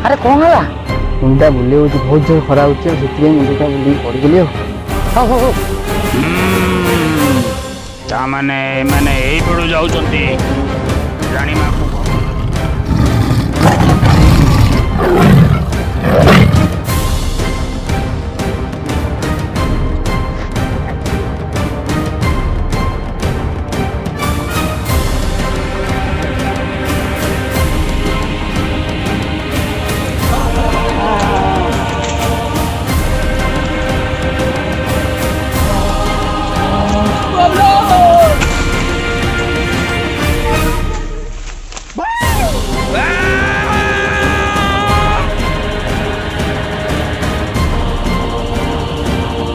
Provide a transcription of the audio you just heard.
ଆରେ କଣ ହେଲା? ମୁଣ୍ଡଟା ବୁଲେଇ ହଉଛି, ବହୁତ ଜୋର ଖରା ହଉଛି, ଆଉ ସେଥିପାଇଁ ମୁଣ୍ଡଟା ବୁଲେଇ ପଡ଼ିଗଲି ଆଉ। ହଉ ହଉ ହଉ। ତାମାନେ ଏମାନେ ଏଇପଟୁ ଯାଉଛନ୍ତି, ରାଣୀମାକୁ